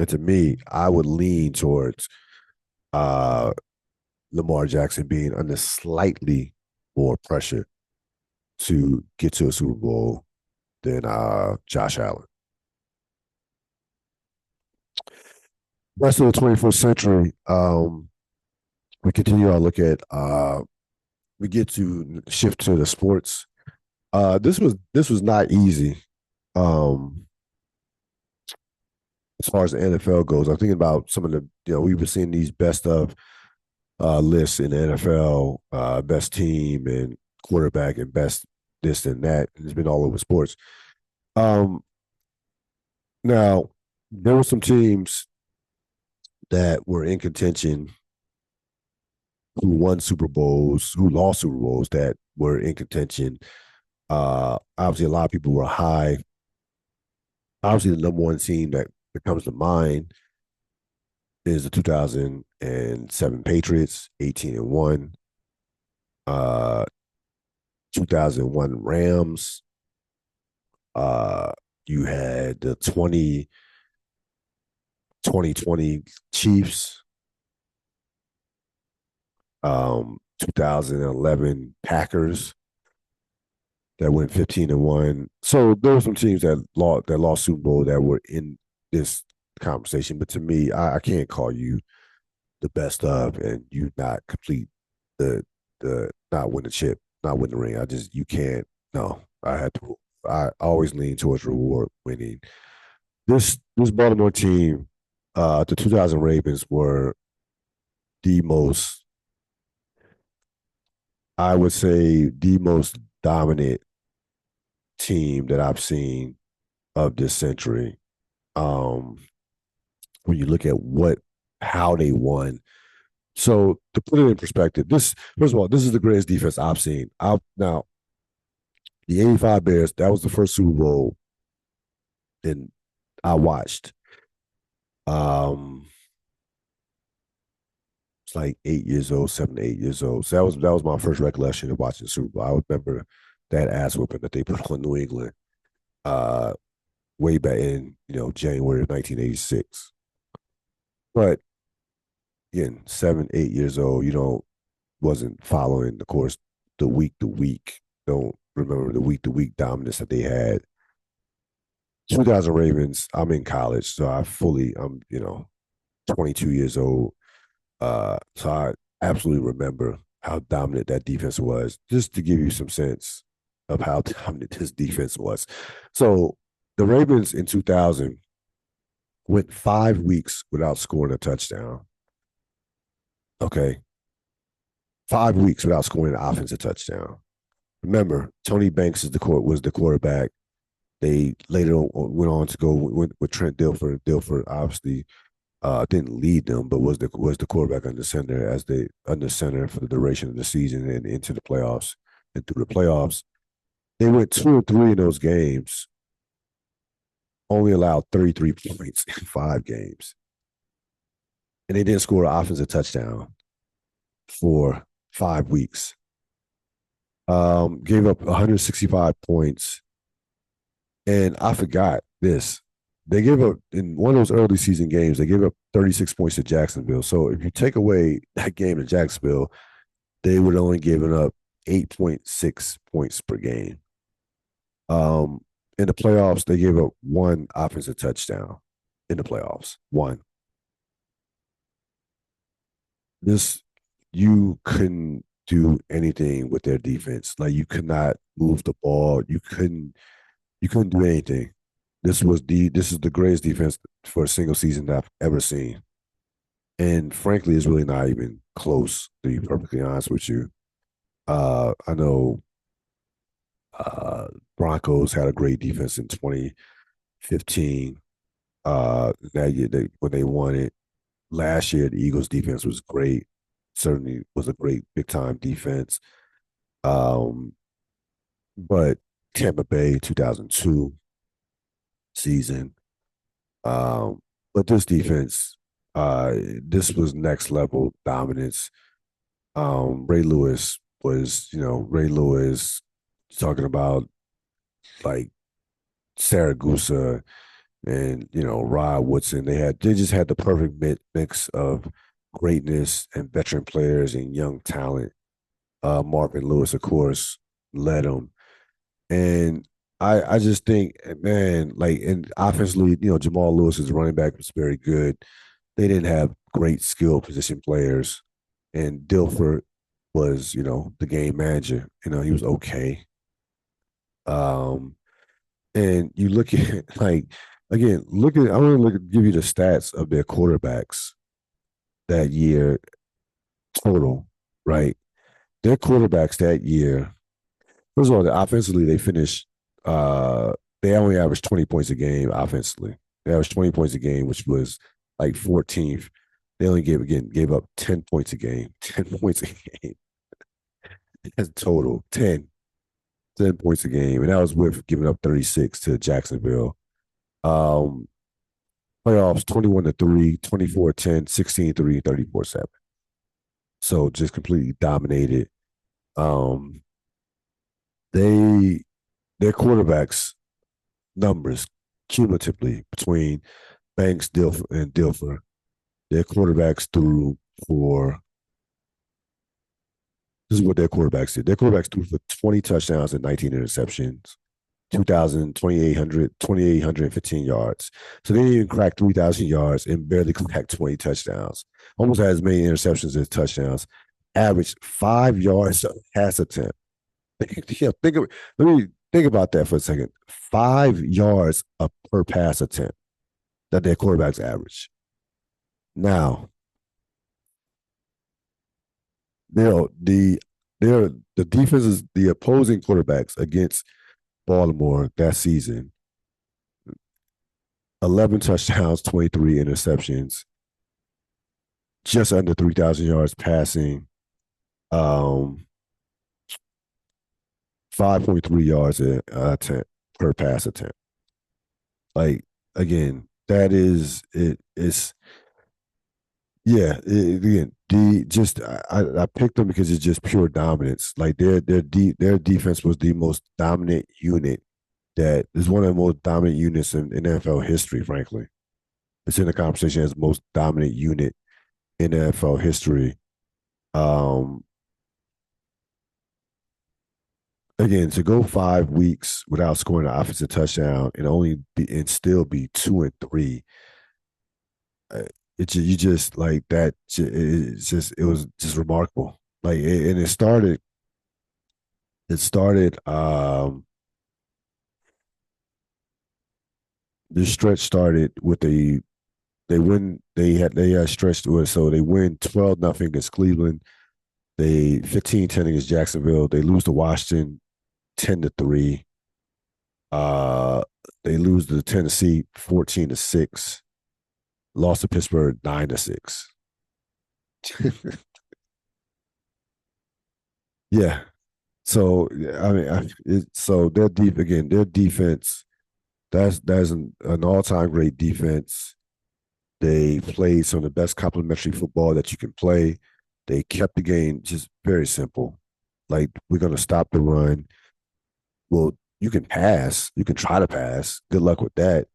And to me, I would lean towards uh, Lamar Jackson being under slightly more pressure to get to a Super Bowl than Josh Allen. Rest of the 21st century, we continue our look at we get to shift to the sports. This was not easy. Um, as far as the NFL goes, I'm thinking about some of the we've been seeing these best of lists in the NFL, best team and quarterback and best this and that. It's been all over sports. Um, Now there were some teams that were in contention who won Super Bowls, who lost Super Bowls that were in contention. Obviously, a lot of people were high. Obviously, the number one team that comes to mind is the 2007 Patriots, 18-1. 2001 Rams. Uh, you had the 2020 Chiefs. 2011 Packers that went 15-1. So there were some teams that lost Super Bowl that were in this conversation. But to me, I can't call you the best of and you not complete the not win the chip, not win the ring. You can't. No, I always lean towards reward winning. This Baltimore team, the 2000 Ravens were the most, I would say, the most dominant team that I've seen of this century. Um, when you look at how they won. So to put it in perspective, this first of all, this is the greatest defense I've seen. Now the '85 Bears, that was the first Super Bowl that I watched. Um, it's like 8 years old, 7 to 8 years old. So that was my first recollection of watching the Super Bowl. I remember that ass whooping that they put on New England uh way back in January of 1986. But again, 7, 8 years old, wasn't following the course the week to week. Don't remember the week to week dominance that they had. 2000 Ravens. I'm in college, so I'm 22 years old. So absolutely remember how dominant that defense was, just to give you some sense of how dominant this defense was. So the Ravens in 2000 went 5 weeks without scoring a touchdown. Okay. 5 weeks without scoring an offensive touchdown. Remember, Tony Banks was the quarterback. They later went on to go with Trent Dilfer. Dilfer obviously didn't lead them, but was the quarterback under center for the duration of the season and into the playoffs and through the playoffs. They went 2-3 in those games, only allowed 33 points in 5 games, and they didn't score an offensive touchdown for 5 weeks. Gave up 165 points, and I forgot this. They gave up in one of those early season games. They gave up 36 points to Jacksonville. So if you take away that game in Jacksonville, they would only given up 8.6 points per game. In the playoffs, they gave up one offensive touchdown in the playoffs. One. This you couldn't do anything with their defense. Like you could not move the ball. You couldn't do anything. This is the greatest defense for a single season that I've ever seen. And frankly, it's really not even close, to be perfectly honest with you. I know Broncos had a great defense in 2015. That year when they won it. Last year, the Eagles defense was great. Certainly was a great big time defense. Um, but Tampa Bay 2002 season. But this defense, this was next level dominance. Ray Lewis talking about like Saragusa and Rod Woodson. They just had the perfect mix of greatness and veteran players and young talent. Marvin Lewis, of course, led them, and I just think, man, like and offensively, Jamal Lewis's running back was very good. They didn't have great skill position players, and Dilfer was the game manager. He was okay. Um, and you look at like again, I want to give you the stats of their quarterbacks that year total, right? Their quarterbacks that year, first of all, offensively they finished they only averaged 20 points a game offensively. They averaged 20 points a game, which was like 14th. They only gave up 10 points a game. 10 points a game. That's total. 10 points a game. And that was with giving up 36 to Jacksonville. Um, Playoffs 21-3, 24-10, 16-3, 34-7. So just completely dominated. Um, they their quarterbacks numbers cumulatively between Banks, Dilfer, their quarterbacks threw for this is what their quarterbacks did. Their quarterbacks threw for 20 touchdowns and 19 interceptions, 2,815 yards. So they didn't even crack 3,000 yards and barely cracked 20 touchdowns. Almost had as many interceptions as touchdowns. Averaged 5 yards a pass attempt. Let me think about that for a second. 5 yards per pass attempt that their quarterbacks average. Now, the the defenses, the opposing quarterbacks against Baltimore that season, 11 touchdowns, 23 interceptions, just under 3,000 yards passing, 5.3 yards attempt per pass attempt. Like again, that is it. It's yeah. Again, I picked them because it's just pure dominance. Like their defense was the most dominant unit. That is one of the most dominant units in NFL history. Frankly, it's in the conversation as most dominant unit in NFL history. Um, Again, to go 5 weeks without scoring an offensive touchdown and still be 2-3, you just like that. It's just it was just remarkable. Like and it started. It started. This stretch started with they had stretched with so they win 12-0 against Cleveland. They 15-10 against Jacksonville. They lose to Washington 10-3. Uh, they lose to Tennessee 14-6. Lost to Pittsburgh 9-6. Yeah. So I mean, so their deep again. Their defense. That's an all time great defense. They played some of the best complementary football that you can play. They kept the game just very simple. Like we're gonna stop the run. Well, you can pass. You can try to pass. Good luck with that.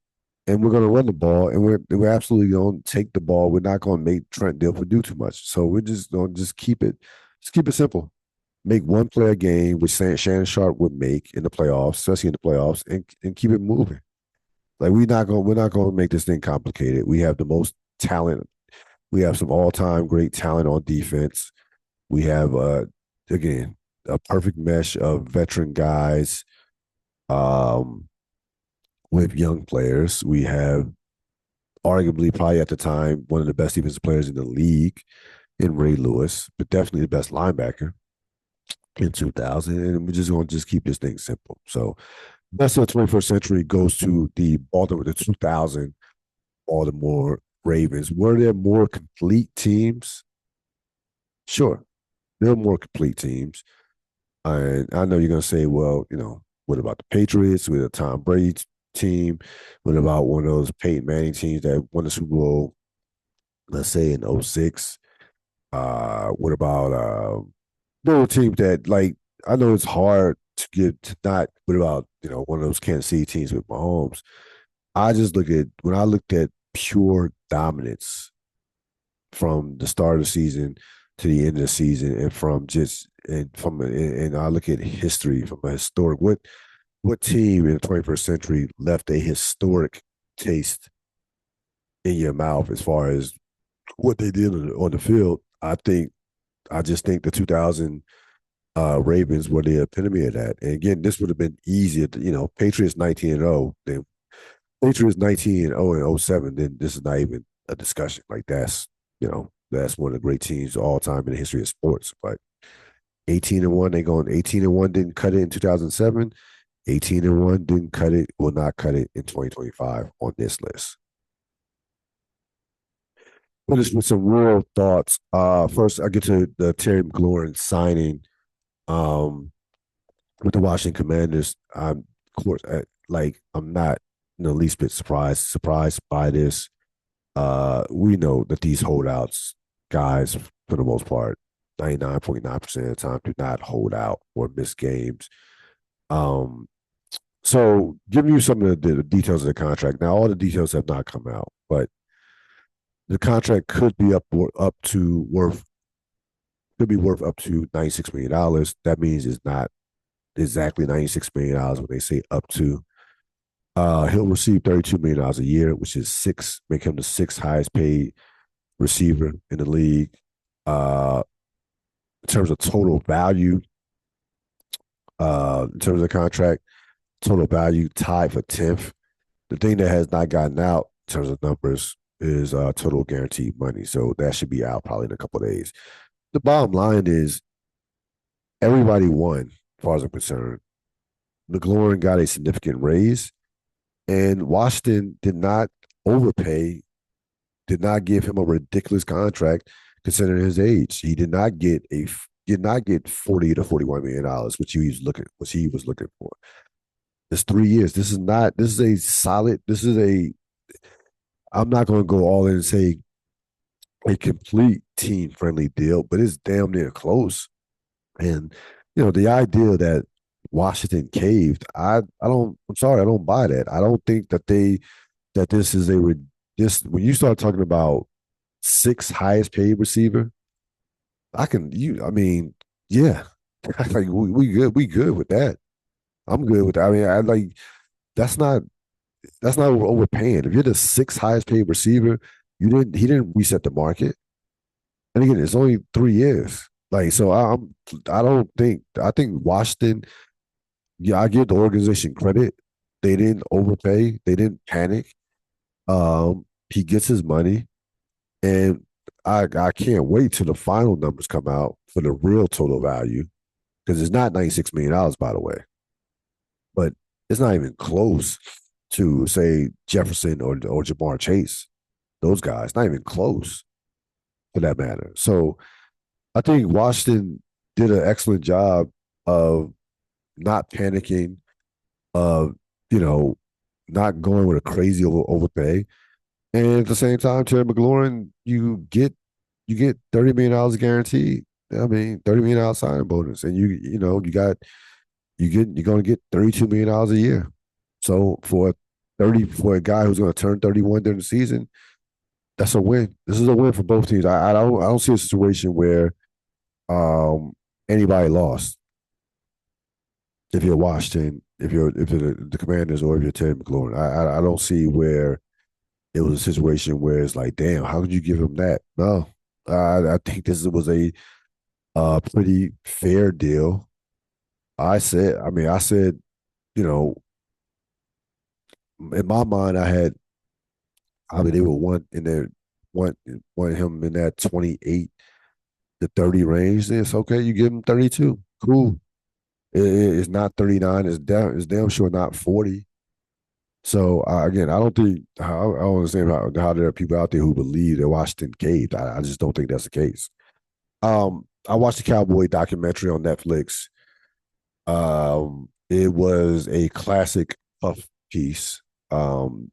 And we're gonna run the ball, and we're absolutely gonna take the ball. We're not gonna make Trent Dilfer do too much. So we're just gonna just keep it simple. Make one play a game, which Shannon Sharp would make in the playoffs, especially in the playoffs, and keep it moving. Like we're not gonna make this thing complicated. We have the most talent. We have some all time great talent on defense. We have again a perfect mesh of veteran guys um, with young players. We have arguably probably at the time one of the best defensive players in the league in Ray Lewis, but definitely the best linebacker in 2000. And we're just going to just keep this thing simple. So best of the 21st century goes to the 2000 Baltimore Ravens. Were there more complete teams? Sure, there were more complete teams. And I know you're going to say, well, what about the Patriots with a Tom Brady team? What about one of those Peyton Manning teams that won the Super Bowl, let's say in '06? What about there were teams that like I know it's hard to get to not. What about one of those Kansas City teams with Mahomes? I just look at when I looked at pure dominance from the start of the season to the end of the season, and I look at history from a historic what team in the 21st century left a historic taste in your mouth as far as what they did on the field. I just think the 2000 Ravens were the epitome of that. And again, this would have been easier. Patriots 19-0, then Patriots 19-0 and '07. Then this is not even a discussion. Like that's one of the great teams of all time in the history of sports. But 18-1, they going 18-1 didn't cut it in 2007. 18-1 didn't cut it, will not cut it in 2025 on this list. But it's with some real thoughts. First, I get to the Terry McLaurin signing um, with the Washington Commanders. Of course, I'm not in the least bit surprised by this. We know that these holdouts, guys, for the most part, 99.9% of the time, do not hold out or miss games. Um, so giving you some of the details of the contract. Now, all the details have not come out, but the contract could be worth up to $96 million. That means it's not exactly $96 million when they say up to. He'll receive $32 million a year, which is make him the sixth highest paid receiver in the league. In terms of total value, in terms of the contract, total value tied for 10th. The thing that has not gotten out in terms of numbers is total guaranteed money. So that should be out probably in a couple of days. The bottom line is everybody won, as far as I'm concerned. McLaurin got a significant raise, and Washington did not overpay, did not give him a ridiculous contract considering his age. He did not get $40 to $41 million, which he was looking for. It's 3 years. This is a solid, I'm not going to go all in and say a complete team friendly deal, but it's damn near close. And, the idea that Washington caved, I'm sorry, I don't buy that. I don't think that this is when you start talking about sixth highest paid receiver, I mean, yeah, like we good with that. I'm good with that. I mean, that's not overpaying. If you're the sixth highest paid receiver, He didn't reset the market. And again, it's only 3 years. Like, so I don't think, I think Washington, yeah, I give the organization credit. They didn't overpay. They didn't panic. He gets his money, and I can't wait till the final numbers come out for the real total value because it's not $96 million, by the way, but it's not even close to say Jefferson or Jamar Chase. Those guys, not even close for that matter. So I think Washington did an excellent job of not panicking, of you know, not going with a crazy overpay. And at the same time, Terry McLaurin, you get $30 million guaranteed. I mean, $30 million signing bonus, and you're going to get $32 million a year. So for a guy who's going to turn 31 during the season, that's a win. This is a win for both teams. I don't see a situation where um anybody lost if you're Washington, if you're the Commanders, or if you're Terry McLaurin. I don't see where it was a situation where it's like, damn, how could you give him that? No, I think this was a pretty fair deal. I said, you know, in my mind, I mean, they would want him in that 28 to 30 range. Then it's okay. You give him 32. Cool. It's not 39. It's damn sure not 40. So again, I don't think I don't understand how there are people out there who believe that Washington caved. I just don't think that's the case. I watched the Cowboy documentary on Netflix. It was a classic puff piece.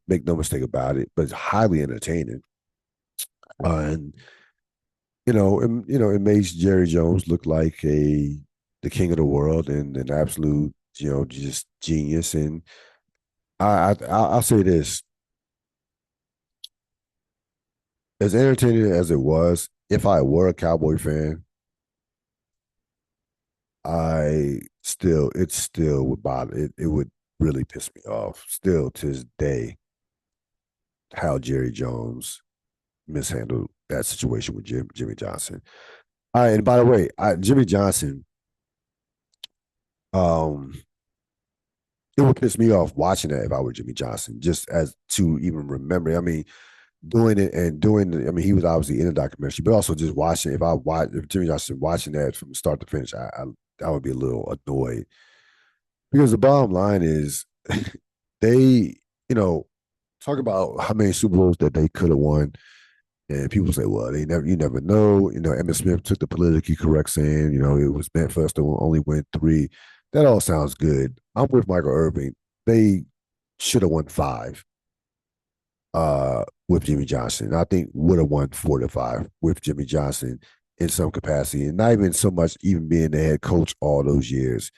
Make no mistake about it, but it's highly entertaining. And it makes Jerry Jones look like the king of the world and an absolute, just genius. And I'll say this: as entertaining as it was, if I were a Cowboy fan, it still would bother it. It would really piss me off still to this day how Jerry Jones mishandled that situation with Jimmy Johnson. All right, and by the way, Jimmy Johnson, um, it would piss me off watching that if I were Jimmy Johnson, just as to even remember. I mean, doing it and doing it. I mean, he was obviously in the documentary, but also just watching. If Jimmy Johnson watching that from start to finish, I would be a little annoyed because the bottom line is they, talk about how many Super Bowls that they could have won. And people say, well, you never know. Emmitt Smith took the politically correct saying, it was meant for us to only win three. That all sounds good. I'm with Michael Irvin. They should have won five with Jimmy Johnson. I think would have won 4 to 5 with Jimmy Johnson in some capacity, and not even so much even being the head coach all those years.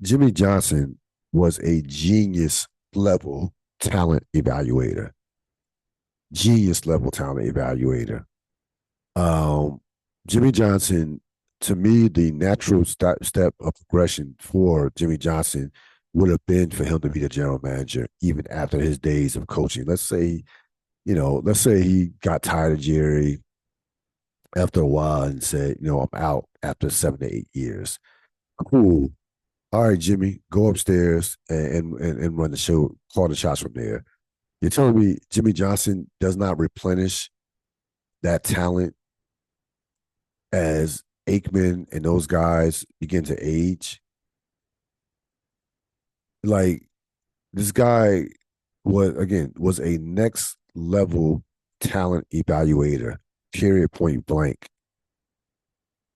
Jimmy Johnson was a genius level talent evaluator. Genius level talent evaluator. Um, Jimmy Johnson, to me, the natural step of progression for Jimmy Johnson would have been for him to be the general manager, even after his days of coaching. Let's say he got tired of Jerry after a while and said, I'm out after 7 to 8 years. Cool. All right, Jimmy, go upstairs and run the show, call the shots from there. You're telling me Jimmy Johnson does not replenish that talent as Aikman and those guys begin to age? Like, this guy was a next level talent evaluator, period, point blank.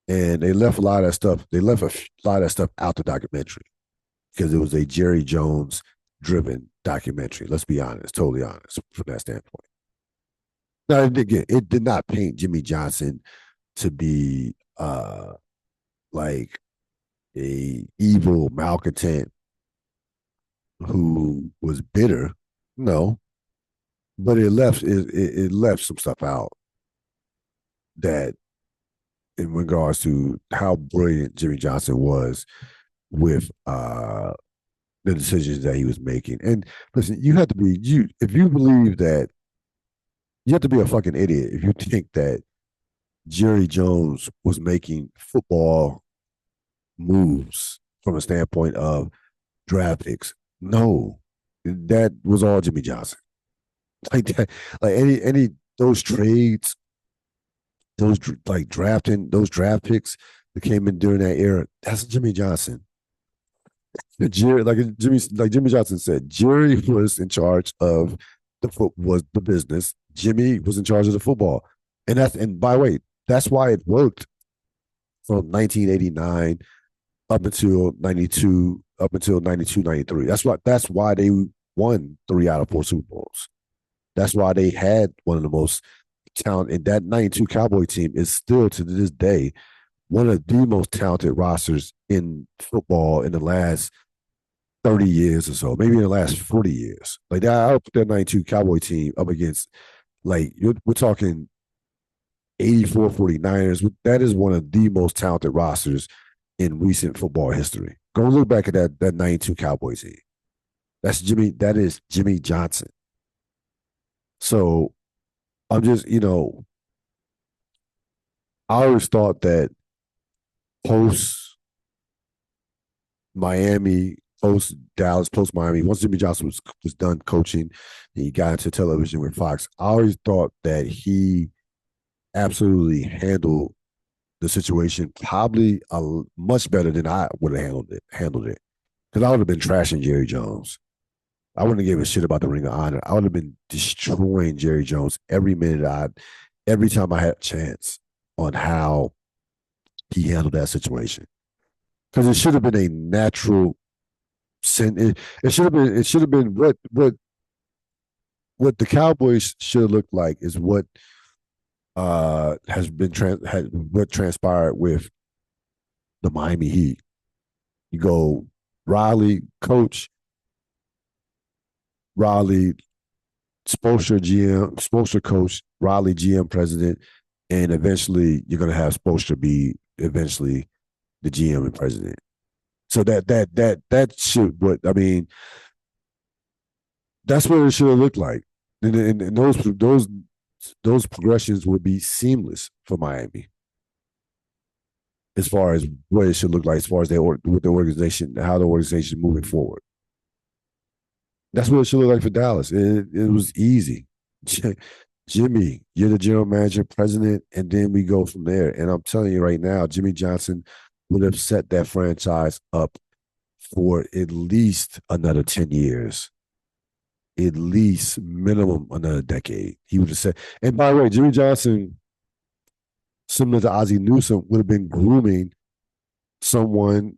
And they left a lot of that stuff. They left a lot of that stuff out the documentary because it was a Jerry Jones driven documentary. Let's be honest, totally honest from that standpoint. Now, again, it did not paint Jimmy Johnson to be like a evil malcontent who was bitter. No, but it left some stuff out that in regards to how brilliant Jimmy Johnson was with the decisions that he was making. And listen, you have to be you if you believe that You have to be a fucking idiot if you think that Jerry Jones was making football moves from a standpoint of draft picks. No, that was all Jimmy Johnson. Like that, like any those trades, those like drafting those draft picks that came in during that era. That's Jimmy Johnson. Jerry, like Jimmy Johnson said, Jerry was in charge of was the business. Jimmy was in charge of the football, and by the way, that's why it worked from 1989 up until 92, up until 92, 93. That's why they won 3 out of 4 Super Bowls. That's why they had one of the most talent. And that 92 Cowboy team is still to this day one of the most talented rosters in football in the last 30 years or so, maybe in the last 40 years. Like that, I would put that 92 Cowboy team up against, like, we're talking 84 49ers. That is one of the most talented rosters in recent football history. Go look back at that 92 Cowboy team. That is Jimmy Johnson. So I'm just, I always thought that post Miami, post Dallas, post Miami, once Jimmy Johnson was done coaching and he got into television with Fox, I always thought that he absolutely handled the situation probably much better than I would have handled it. Because I would have been trashing Jerry Jones. I wouldn't have given a shit about the Ring of Honor. I would have been destroying Jerry Jones every time I had a chance on how he handled that situation. Because it should have been a natural sin. It should have been what the Cowboys should have looked like is what has been what transpired with the Miami Heat. You go Riley, coach, Riley, Spoelstra GM, Spoelstra coach, Riley GM president, and eventually you're gonna have Spoelstra be eventually the GM and president. So that should what I mean. That's what it should have looked like, and those progressions would be seamless for Miami as far as what it should look like, as far as with the organization, how the organization is moving forward. That's what it should look like for Dallas. It was easy. Jimmy, you're the general manager, president, and then we go from there. And I'm telling you right now, Jimmy Johnson would have set that franchise up for at least another 10 years, at least minimum another decade. He would have said, and by the way, Jimmy Johnson, similar to Ozzie Newsome, would have been grooming someone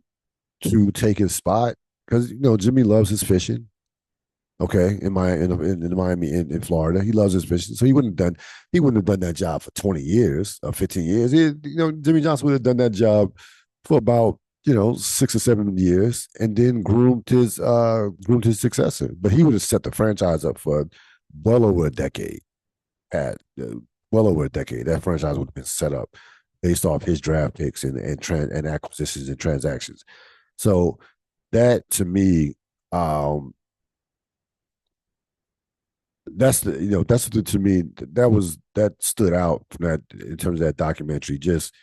to take his spot because, Jimmy loves his fishing. Okay, in Miami, in Florida, he loves his fishing, so he wouldn't have done that job for 20 years or 15 years. Jimmy Johnson would have done that job for about 6 or 7 years, and then groomed his successor. But he would have set the franchise up for well over a decade. At well over a decade, that franchise would have been set up based off his draft picks and acquisitions and transactions. So that to me, to me that stood out from that in terms of that documentary. Just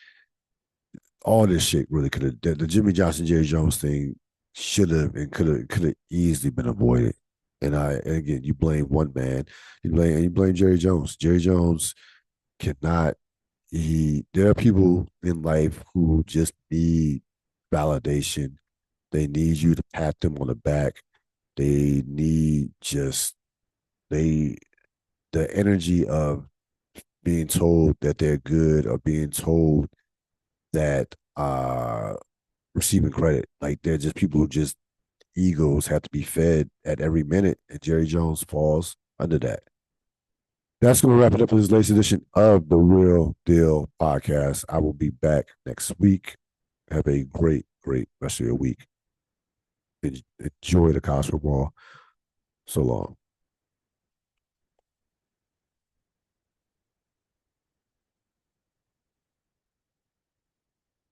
all this shit really could have the Jimmy Johnson Jerry Jones thing should have and could have easily been avoided. And again, you blame one man, you blame Jerry Jones. Jerry Jones cannot. There are people in life who just need validation. They need you to pat them on the back. They need just they the energy of being told that they're good or being told that receiving credit. Like they're just people who just egos have to be fed at every minute, and Jerry Jones falls under that. That's going to wrap it up for this latest edition of the Real Deal podcast. I will be back next week. Have a great, great rest of your week. Enjoy the college football. So long.